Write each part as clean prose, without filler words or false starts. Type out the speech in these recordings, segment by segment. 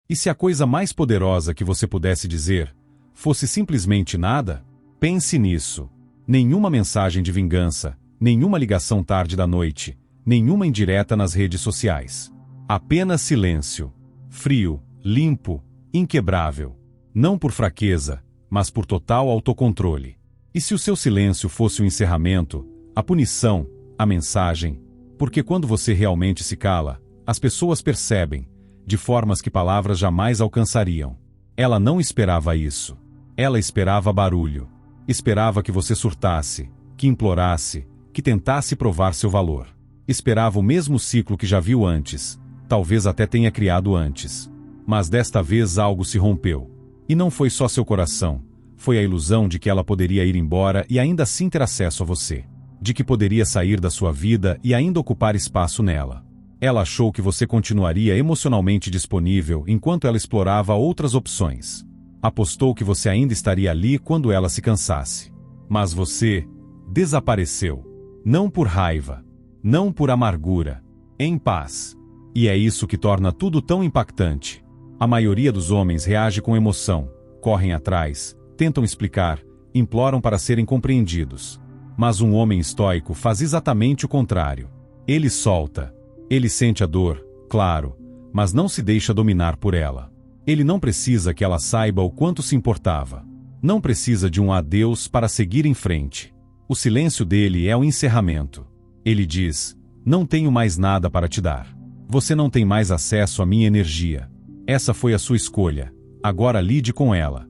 E se a coisa mais poderosa que você pudesse dizer fosse simplesmente nada? Pense nisso. Nenhuma mensagem de vingança, nenhuma ligação tarde da noite, nenhuma indireta nas redes sociais. Apenas silêncio. Frio, limpo, inquebrável. Não por fraqueza, mas por total autocontrole. E se o seu silêncio fosse o encerramento, a punição, a mensagem? Porque quando você realmente se cala, as pessoas percebem, de formas que palavras jamais alcançariam. Ela não esperava isso. Ela esperava barulho. Esperava que você surtasse, que implorasse, que tentasse provar seu valor. Esperava o mesmo ciclo que já viu antes, talvez até tenha criado antes. Mas desta vez algo se rompeu. E não foi só seu coração, foi a ilusão de que ela poderia ir embora e ainda assim ter acesso a você. De que poderia sair da sua vida e ainda ocupar espaço nela. Ela achou que você continuaria emocionalmente disponível enquanto ela explorava outras opções. Apostou que você ainda estaria ali quando ela se cansasse. Mas você desapareceu. Não por raiva. Não por amargura. Em paz. E é isso que torna tudo tão impactante. A maioria dos homens reage com emoção, correm atrás, tentam explicar, imploram para serem compreendidos. Mas um homem estoico faz exatamente o contrário. Ele solta. Ele sente a dor, claro, mas não se deixa dominar por ela. Ele não precisa que ela saiba o quanto se importava. Não precisa de um adeus para seguir em frente. O silêncio dele é o encerramento. Ele diz: não tenho mais nada para te dar. Você não tem mais acesso à minha energia. Essa foi a sua escolha. Agora lide com ela.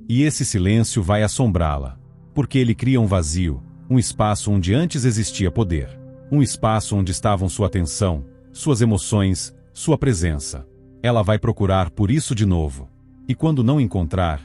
E esse silêncio vai assombrá-la. Porque ele cria um vazio, um espaço onde antes existia poder. Um espaço onde estavam sua atenção, suas emoções, sua presença. Ela vai procurar por isso de novo. E quando não encontrar,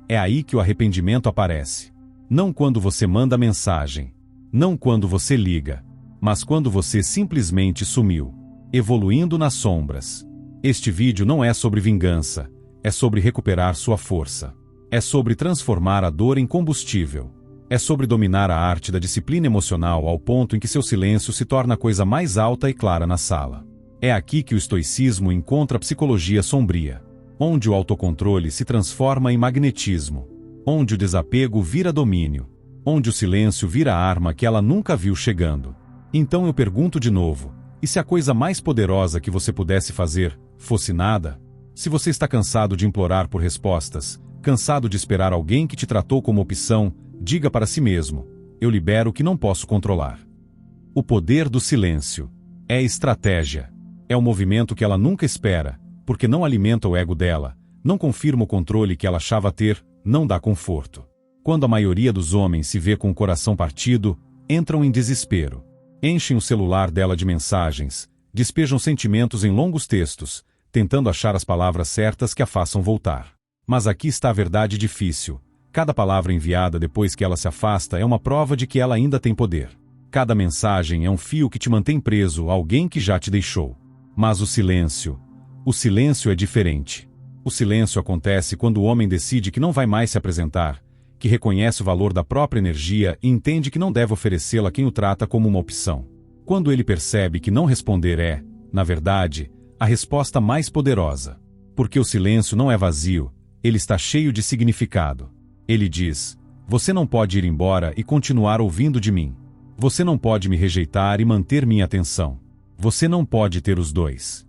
é aí que o arrependimento aparece. Não quando você manda mensagem. Não quando você liga. Mas quando você simplesmente sumiu. Evoluindo nas sombras. Este vídeo não é sobre vingança. É sobre recuperar sua força. É sobre transformar a dor em combustível. É sobre dominar a arte da disciplina emocional ao ponto em que seu silêncio se torna a coisa mais alta e clara na sala. É aqui que o estoicismo encontra a psicologia sombria. Onde o autocontrole se transforma em magnetismo. Onde o desapego vira domínio. Onde o silêncio vira arma que ela nunca viu chegando. Então eu pergunto de novo, e se a coisa mais poderosa que você pudesse fazer fosse nada? Se você está cansado de implorar por respostas, cansado de esperar alguém que te tratou como opção, diga para si mesmo: eu libero o que não posso controlar. O poder do silêncio. É estratégia. É o movimento que ela nunca espera, porque não alimenta o ego dela, não confirma o controle que ela achava ter, não dá conforto. Quando a maioria dos homens se vê com o coração partido, entram em desespero. Enchem o celular dela de mensagens, despejam sentimentos em longos textos, tentando achar as palavras certas que a façam voltar. Mas aqui está a verdade difícil. Cada palavra enviada depois que ela se afasta é uma prova de que ela ainda tem poder. Cada mensagem é um fio que te mantém preso a alguém que já te deixou. Mas o silêncio é diferente. O silêncio acontece quando o homem decide que não vai mais se apresentar, que reconhece o valor da própria energia e entende que não deve oferecê-la a quem o trata como uma opção. Quando ele percebe que não responder é, na verdade, a resposta mais poderosa. Porque o silêncio não é vazio, ele está cheio de significado. Ele diz: você não pode ir embora e continuar ouvindo de mim. Você não pode me rejeitar e manter minha atenção. Você não pode ter os dois.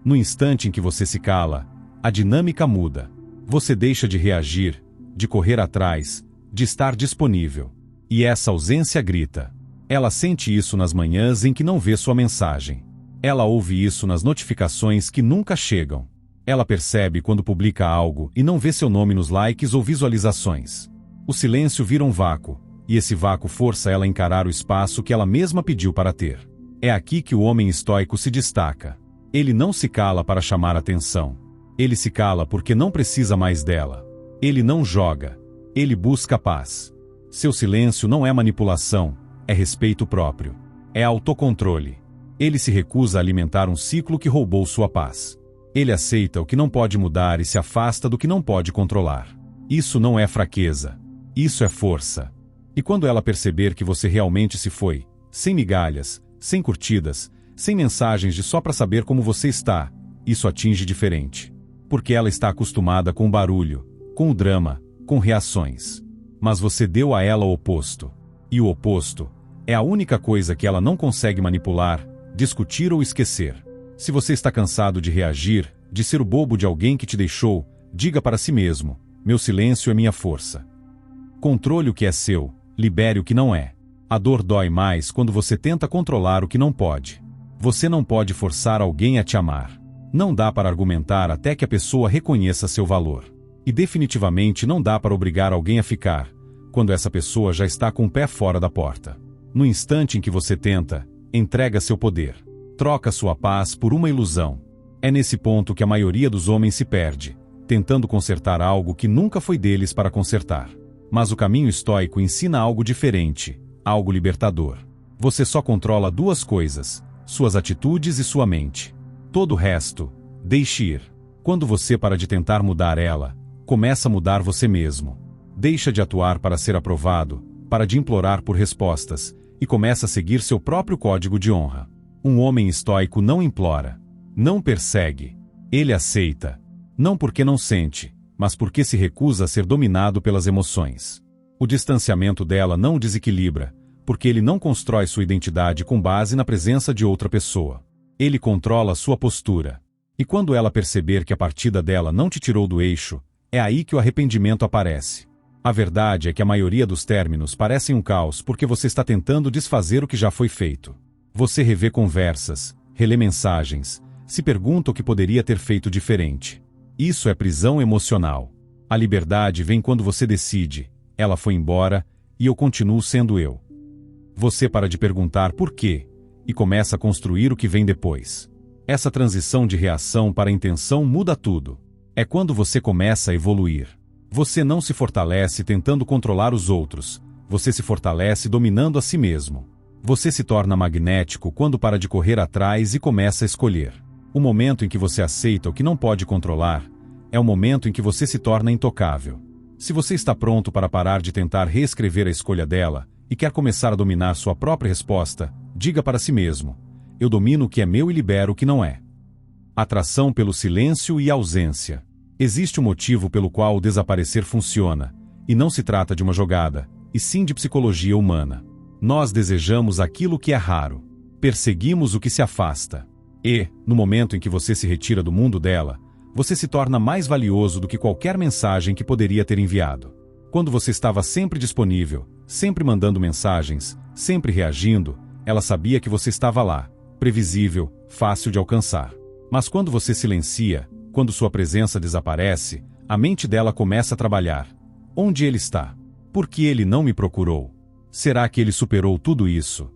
No instante em que você se cala, a dinâmica muda. Você deixa de reagir, de correr atrás, de estar disponível. E essa ausência grita. Ela sente isso nas manhãs em que não vê sua mensagem. Ela ouve isso nas notificações que nunca chegam. Ela percebe quando publica algo e não vê seu nome nos likes ou visualizações. O silêncio vira um vácuo, e esse vácuo força ela a encarar o espaço que ela mesma pediu para ter. É aqui que o homem estoico se destaca. Ele não se cala para chamar atenção. Ele se cala porque não precisa mais dela. Ele não joga. Ele busca paz. Seu silêncio não é manipulação, é respeito próprio. É autocontrole. Ele se recusa a alimentar um ciclo que roubou sua paz. Ele aceita o que não pode mudar e se afasta do que não pode controlar. Isso não é fraqueza. Isso é força. E quando ela perceber que você realmente se foi, sem migalhas, sem curtidas, sem mensagens de só para saber como você está, isso atinge diferente. porque ela está acostumada com o barulho, com o drama, com reações. Mas você deu a ela o oposto. E o oposto é a única coisa que ela não consegue manipular, discutir ou esquecer. Se você está cansado de reagir, de ser o bobo de alguém que te deixou, diga para si mesmo: meu silêncio é minha força. Controle o que é seu, libere o que não é. A dor dói mais quando você tenta controlar o que não pode. Você não pode forçar alguém a te amar. Não dá para argumentar até que a pessoa reconheça seu valor. E definitivamente não dá para obrigar alguém a ficar, quando essa pessoa já está com o pé fora da porta. No instante em que você tenta, entrega seu poder. Troca sua paz por uma ilusão. É nesse ponto que a maioria dos homens se perde, tentando consertar algo que nunca foi deles para consertar. Mas o caminho estoico ensina algo diferente, algo libertador. Você só controla duas coisas: suas atitudes e sua mente. Todo o resto, deixe ir. Quando você para de tentar mudar ela, começa a mudar você mesmo. Deixa de atuar para ser aprovado, para de implorar por respostas, e começa a seguir seu próprio código de honra. Um homem estoico não implora, não persegue, ele aceita. Não porque não sente, mas porque se recusa a ser dominado pelas emoções. O distanciamento dela não o desequilibra, porque ele não constrói sua identidade com base na presença de outra pessoa. Ele controla sua postura. E quando ela perceber que a partida dela não te tirou do eixo, é aí que o arrependimento aparece. A verdade é que a maioria dos términos parecem um caos porque você está tentando desfazer o que já foi feito. Você revê conversas, relê mensagens, se pergunta o que poderia ter feito diferente. Isso é prisão emocional. A liberdade vem quando você decide: ela foi embora, e eu continuo sendo eu. Você para de perguntar por quê, e começa a construir o que vem depois. Essa transição de reação para intenção muda tudo. É quando você começa a evoluir. Você não se fortalece tentando controlar os outros, você se fortalece dominando a si mesmo. Você se torna magnético quando para de correr atrás e começa a escolher. O momento em que você aceita o que não pode controlar é o momento em que você se torna intocável. Se você está pronto para parar de tentar reescrever a escolha dela e quer começar a dominar sua própria resposta, diga para si mesmo: eu domino o que é meu e libero o que não é. Atração pelo silêncio e ausência. Existe um motivo pelo qual o desaparecer funciona, e não se trata de uma jogada, e sim de psicologia humana. Nós desejamos aquilo que é raro. Perseguimos o que se afasta. E, no momento em que você se retira do mundo dela, você se torna mais valioso do que qualquer mensagem que poderia ter enviado. Quando você estava sempre disponível, sempre mandando mensagens, sempre reagindo, ela sabia que você estava lá, previsível, fácil de alcançar. Mas quando você silencia, quando sua presença desaparece, a mente dela começa a trabalhar. Onde ele está? Por que ele não me procurou? Será que ele superou tudo isso?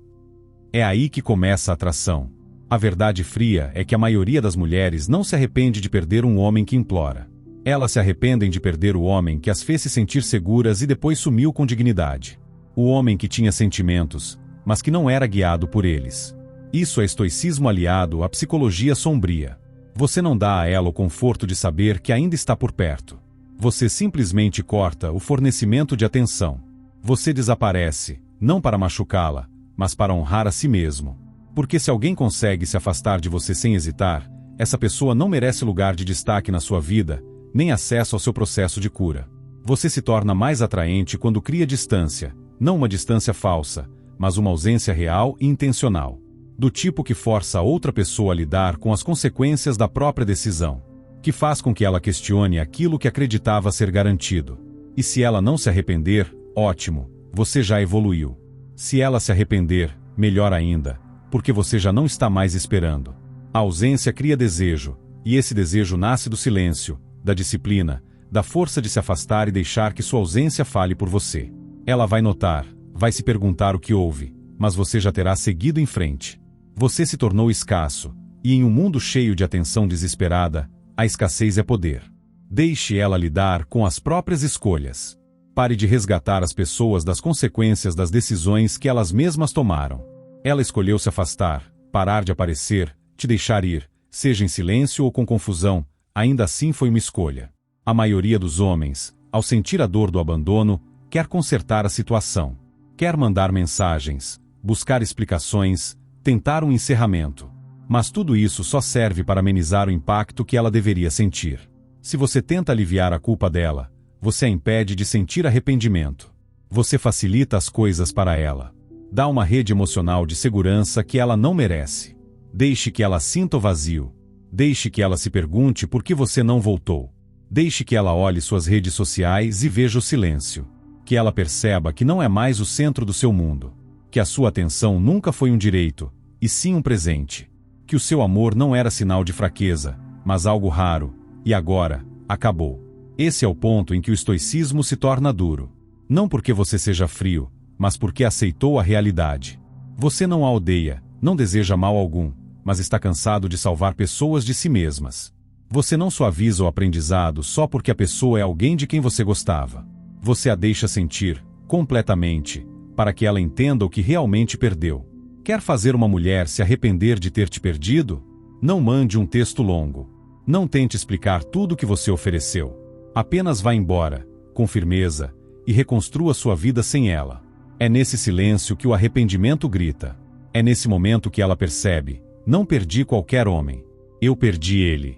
É aí que começa a atração. A verdade fria é que a maioria das mulheres não se arrepende de perder um homem que implora. Elas se arrependem de perder o homem que as fez se sentir seguras e depois sumiu com dignidade. O homem que tinha sentimentos, mas que não era guiado por eles. Isso é estoicismo aliado à psicologia sombria. Você não dá a ela o conforto de saber que ainda está por perto. Você simplesmente corta o fornecimento de atenção. Você desaparece, não para machucá-la, mas para honrar a si mesmo. Porque se alguém consegue se afastar de você sem hesitar, essa pessoa não merece lugar de destaque na sua vida, nem acesso ao seu processo de cura. Você se torna mais atraente quando cria distância, não uma distância falsa, mas uma ausência real e intencional. Do tipo que força outra pessoa a lidar com as consequências da própria decisão, que faz com que ela questione aquilo que acreditava ser garantido. E se ela não se arrepender, ótimo, você já evoluiu. Se ela se arrepender, melhor ainda, porque você já não está mais esperando. A ausência cria desejo, e esse desejo nasce do silêncio, da disciplina, da força de se afastar e deixar que sua ausência fale por você. Ela vai notar, vai se perguntar o que houve, mas você já terá seguido em frente. Você se tornou escasso, e em um mundo cheio de atenção desesperada, a escassez é poder. Deixe ela lidar com as próprias escolhas. Pare de resgatar as pessoas das consequências das decisões que elas mesmas tomaram. Ela escolheu se afastar, parar de aparecer, te deixar ir, seja em silêncio ou com confusão, ainda assim foi uma escolha. A maioria dos homens, ao sentir a dor do abandono, quer consertar a situação. Quer mandar mensagens, buscar explicações, tentar um encerramento. Mas tudo isso só serve para amenizar o impacto que ela deveria sentir. Se você tenta aliviar a culpa dela, você a impede de sentir arrependimento. Você facilita as coisas para ela. Dá uma rede emocional de segurança que ela não merece. Deixe que ela sinta o vazio. Deixe que ela se pergunte por que você não voltou. Deixe que ela olhe suas redes sociais e veja o silêncio. Que ela perceba que não é mais o centro do seu mundo. Que a sua atenção nunca foi um direito, e sim um presente. Que o seu amor não era sinal de fraqueza, mas algo raro, e agora, acabou. Esse é o ponto em que o estoicismo se torna duro. Não porque você seja frio, mas porque aceitou a realidade. Você não a odeia, não deseja mal algum, mas está cansado de salvar pessoas de si mesmas. Você não suaviza o aprendizado só porque a pessoa é alguém de quem você gostava. Você a deixa sentir, completamente, para que ela entenda o que realmente perdeu. Quer fazer uma mulher se arrepender de ter te perdido? Não mande um texto longo. Não tente explicar tudo o que você ofereceu. Apenas vá embora, com firmeza, e reconstrua sua vida sem ela. É nesse silêncio que o arrependimento grita. É nesse momento que ela percebe: não perdi qualquer homem. Eu perdi ele.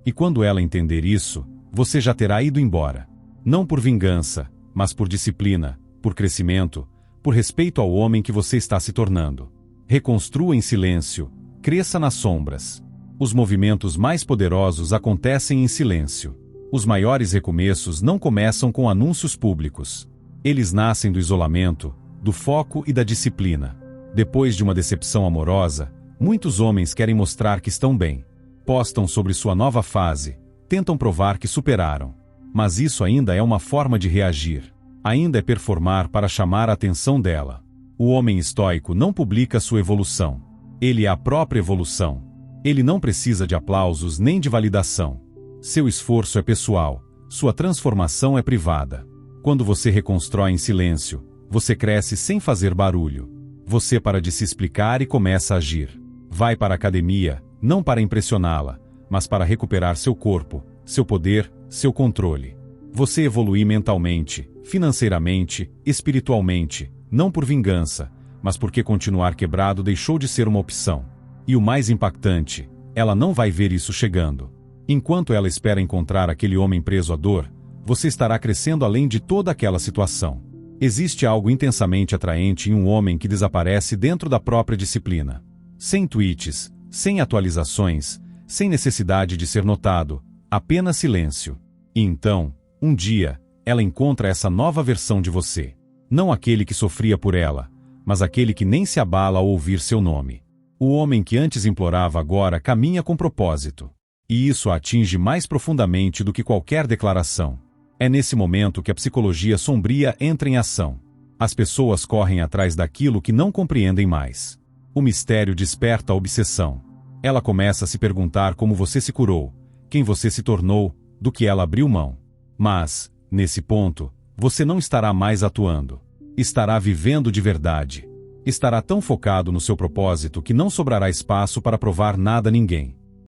E quando ela entender isso, você já terá ido embora. Não por vingança, mas por disciplina, por crescimento, por respeito ao homem que você está se tornando. Reconstrua em silêncio, cresça nas sombras. Os movimentos mais poderosos acontecem em silêncio. Os maiores recomeços não começam com anúncios públicos. Eles nascem do isolamento, do foco e da disciplina. Depois de uma decepção amorosa, muitos homens querem mostrar que estão bem. Postam sobre sua nova fase, tentam provar que superaram. Mas isso ainda é uma forma de reagir. Ainda é performar para chamar a atenção dela. O homem estoico não publica sua evolução. Ele é a própria evolução. Ele não precisa de aplausos nem de validação. Seu esforço é pessoal, sua transformação é privada. Quando você reconstrói em silêncio, você cresce sem fazer barulho. Você para de se explicar e começa a agir. Vai para a academia, não para impressioná-la, mas para recuperar seu corpo, seu poder, seu controle. Você evolui mentalmente, financeiramente, espiritualmente, não por vingança, mas porque continuar quebrado deixou de ser uma opção. E o mais impactante, ela não vai ver isso chegando. Enquanto ela espera encontrar aquele homem preso à dor, você estará crescendo além de toda aquela situação. Existe algo intensamente atraente em um homem que desaparece dentro da própria disciplina. Sem tweets, sem atualizações, sem necessidade de ser notado, apenas silêncio. E então, um dia, ela encontra essa nova versão de você. Não aquele que sofria por ela, mas aquele que nem se abala ao ouvir seu nome. O homem que antes implorava agora caminha com propósito. E isso a atinge mais profundamente do que qualquer declaração. É nesse momento que a psicologia sombria entra em ação. As pessoas correm atrás daquilo que não compreendem mais. O mistério desperta a obsessão. Ela começa a se perguntar como você se curou, quem você se tornou, do que ela abriu mão. Mas, nesse ponto, você não estará mais atuando. Estará vivendo de verdade. Estará tão focado no seu propósito que não sobrará espaço para provar nada a ninguém.